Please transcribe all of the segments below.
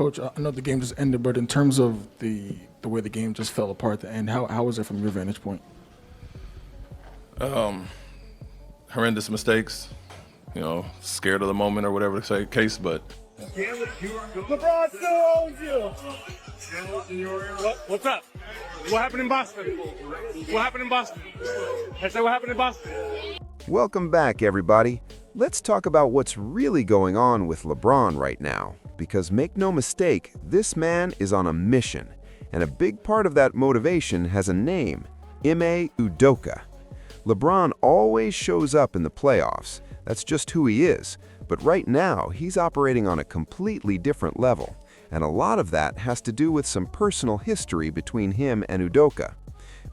Coach, I know the game just ended, but in terms of the way the game just fell apart at the end, how was it from your vantage point? Horrendous mistakes, scared of the moment or whatever the case, but LeBron still owns you. What's up? What happened in Boston? What happened in Boston? I said, what happened in Boston? Welcome back, everybody. Let's talk about what's really going on with LeBron right now. Because make no mistake, this man is on a mission. And a big part of that motivation has a name, Ime Udoka. LeBron always shows up in the playoffs. That's just who he is. But right now, he's operating on a completely different level. And a lot of that has to do with some personal history between him and Udoka.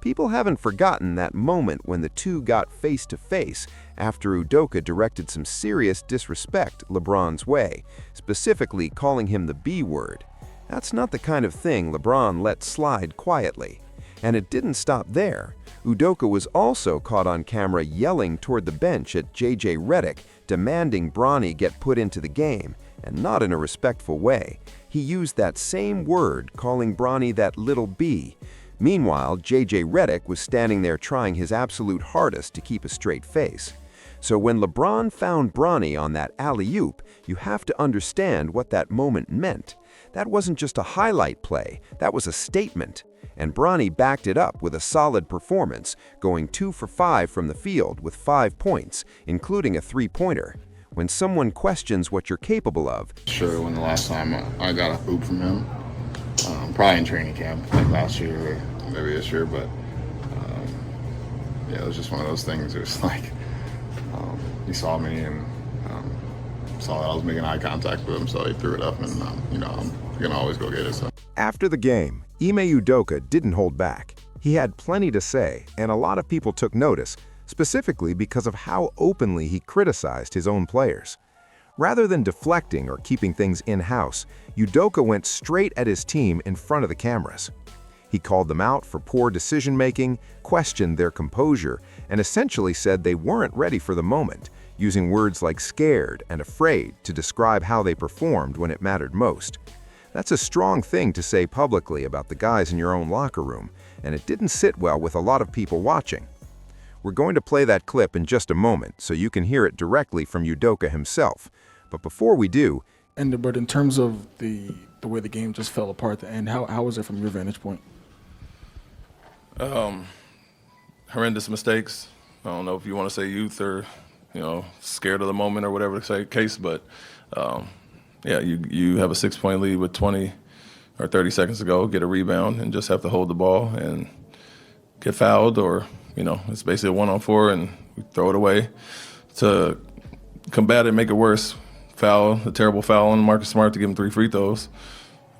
People haven't forgotten that moment when the two got face to face after Udoka directed some serious disrespect LeBron's way, specifically calling him the B word. That's not the kind of thing LeBron let slide quietly. And it didn't stop there. Udoka was also caught on camera yelling toward the bench at JJ Redick, demanding Bronny get put into the game, and not in a respectful way. He used that same word, calling Bronny that little B. Meanwhile, JJ Redick was standing there trying his absolute hardest to keep a straight face. So when LeBron found Bronny on that alley-oop, you have to understand what that moment meant. That wasn't just a highlight play, that was a statement. And Bronny backed it up with a solid performance, going 2 for 5 from the field with 5 points, including a three-pointer. When someone questions what you're capable of, Sure, when the last time I got a hoop from him, probably in training camp, like last year or maybe this year, but yeah, it was just one of those things. It was like he saw me and saw that I was making eye contact with him, so he threw it up, and I'm gonna always go get it. So. After the game, Ime Udoka didn't hold back. He had plenty to say, and a lot of people took notice, specifically because of how openly he criticized his own players. Rather than deflecting or keeping things in-house, Udoka went straight at his team in front of the cameras. He called them out for poor decision-making, questioned their composure, and essentially said they weren't ready for the moment, using words like scared and afraid to describe how they performed when it mattered most. That's a strong thing to say publicly about the guys in your own locker room, and it didn't sit well with a lot of people watching. We're going to play that clip in just a moment so you can hear it directly from Udoka himself. But before we do, But in terms of the way the game just fell apart at the end, how was it from your vantage point? Horrendous mistakes. I don't know if you want to say youth or, scared of the moment or whatever the case, but yeah, you have a 6-point lead with 20 or 30 seconds to go, get a rebound, and just have to hold the ball and get fouled, or it's basically a 1-on-4 and we throw it away. To combat it, make it worse, a terrible foul on Marcus Smart to give him 3 free throws.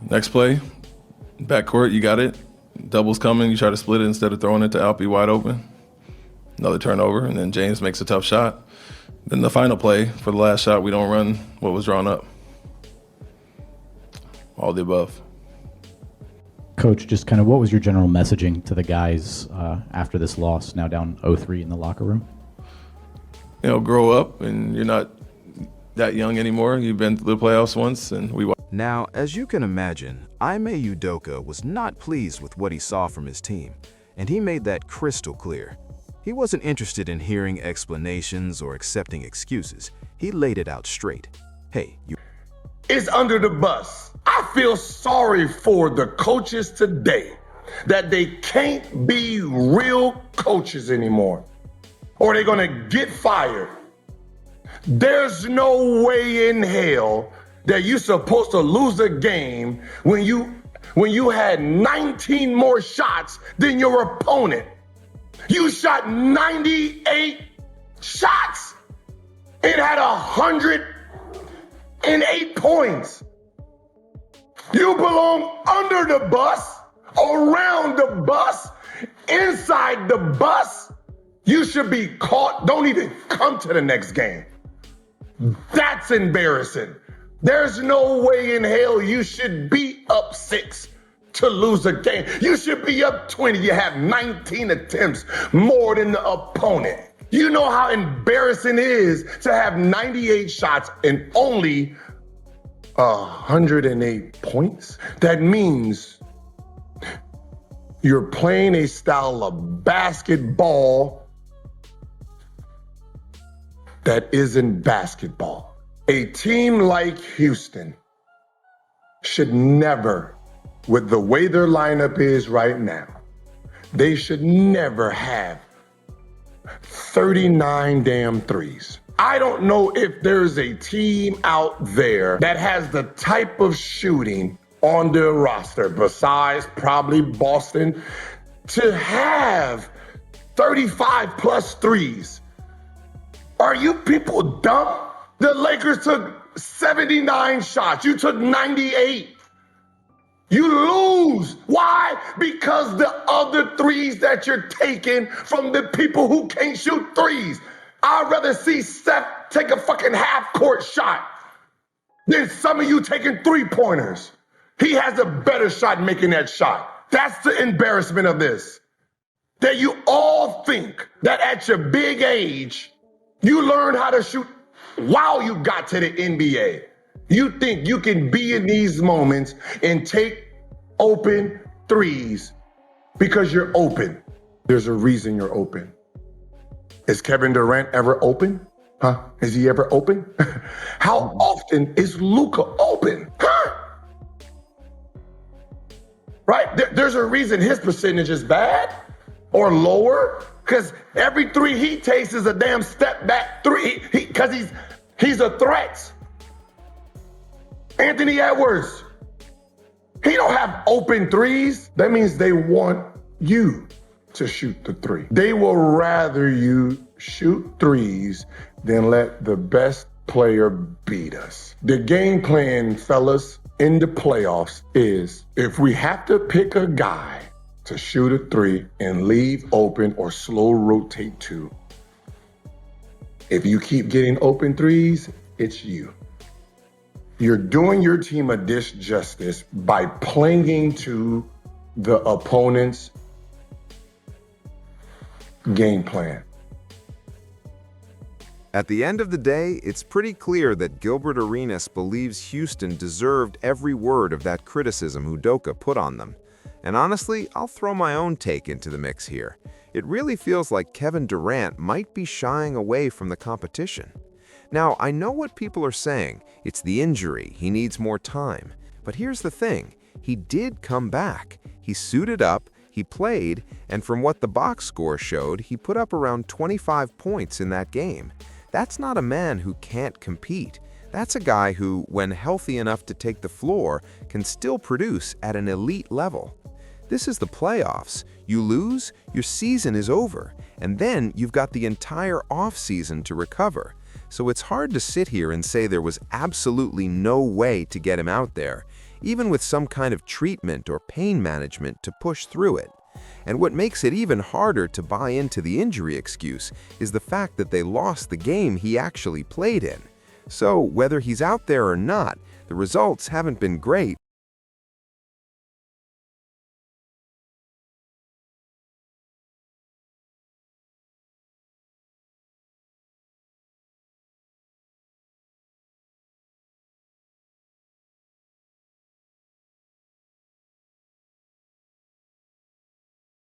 Next play, backcourt, you got it. Doubles coming, you try to split it instead of throwing it to Alpy wide open. Another turnover, and then James makes a tough shot. Then the final play, for the last shot, we don't run what was drawn up. All the above. Coach, just kind of what was your general messaging to the guys after this loss, now down 0-3 in the locker room? Grow up, and you're not that young anymore. You've been to the playoffs once, and we. Now, as you can imagine, Ime Udoka was not pleased with what he saw from his team, and he made that crystal clear. He wasn't interested in hearing explanations or accepting excuses. He laid it out straight. Hey, you is under the bus. I feel sorry for the coaches today that they can't be real coaches anymore, or they're gonna get fired. There's no way in hell that you're supposed to lose a game when you had 19 more shots than your opponent. You shot 98 shots and had 108 points. You belong under the bus, around the bus, inside the bus. You should be caught. Don't even come to the next game. That's embarrassing. There's no way in hell you should be up 6 to lose a game. You should be up 20. You have 19 attempts more than the opponent. You know how embarrassing it is to have 98 shots and only 108 points. That means you're playing a style of basketball that isn't basketball. A team like Houston should never, with the way their lineup is right now, they should never have 39 damn threes. I don't know if there's a team out there that has the type of shooting on their roster, besides probably Boston, to have 35 plus threes. Are you people dumb? The Lakers took 79 shots. You took 98. You lose. Why? Because the other threes that you're taking from the people who can't shoot threes. I'd rather see Steph take a fucking half-court shot than some of you taking three-pointers. He has a better shot making that shot. That's the embarrassment of this. That you all think that at your big age, you learn how to shoot while you got to the NBA. You think you can be in these moments and take open threes because you're open. There's a reason you're open. Is Kevin Durant ever open? Huh? Is he ever open? How often is Luka open? Huh? Right? There's a reason his percentage is bad or lower, because every three he takes is a damn step back three, because he's a threat. Anthony Edwards, he don't have open threes. That means they want you to shoot the three. They will rather you shoot threes than let the best player beat us. The game plan, fellas, in the playoffs is if we have to pick a guy to shoot a three and leave open or slow rotate two, if you keep getting open threes, it's you. You're doing your team a disjustice by playing to the opponent's game plan. At the end of the day, it's pretty clear that Gilbert Arenas believes Houston deserved every word of that criticism Udoka put on them. And honestly, I'll throw my own take into the mix here. It really feels like Kevin Durant might be shying away from the competition. Now, I know what people are saying. It's the injury. He needs more time. But here's the thing. He did come back. He suited up, he played, and from what the box score showed, he put up around 25 points in that game. That's not a man who can't compete. That's a guy who, when healthy enough to take the floor, can still produce at an elite level. This is the playoffs. You lose, your season is over, and then you've got the entire offseason to recover. So it's hard to sit here and say there was absolutely no way to get him out there, even with some kind of treatment or pain management to push through it. And what makes it even harder to buy into the injury excuse is the fact that they lost the game he actually played in. So whether he's out there or not, the results haven't been great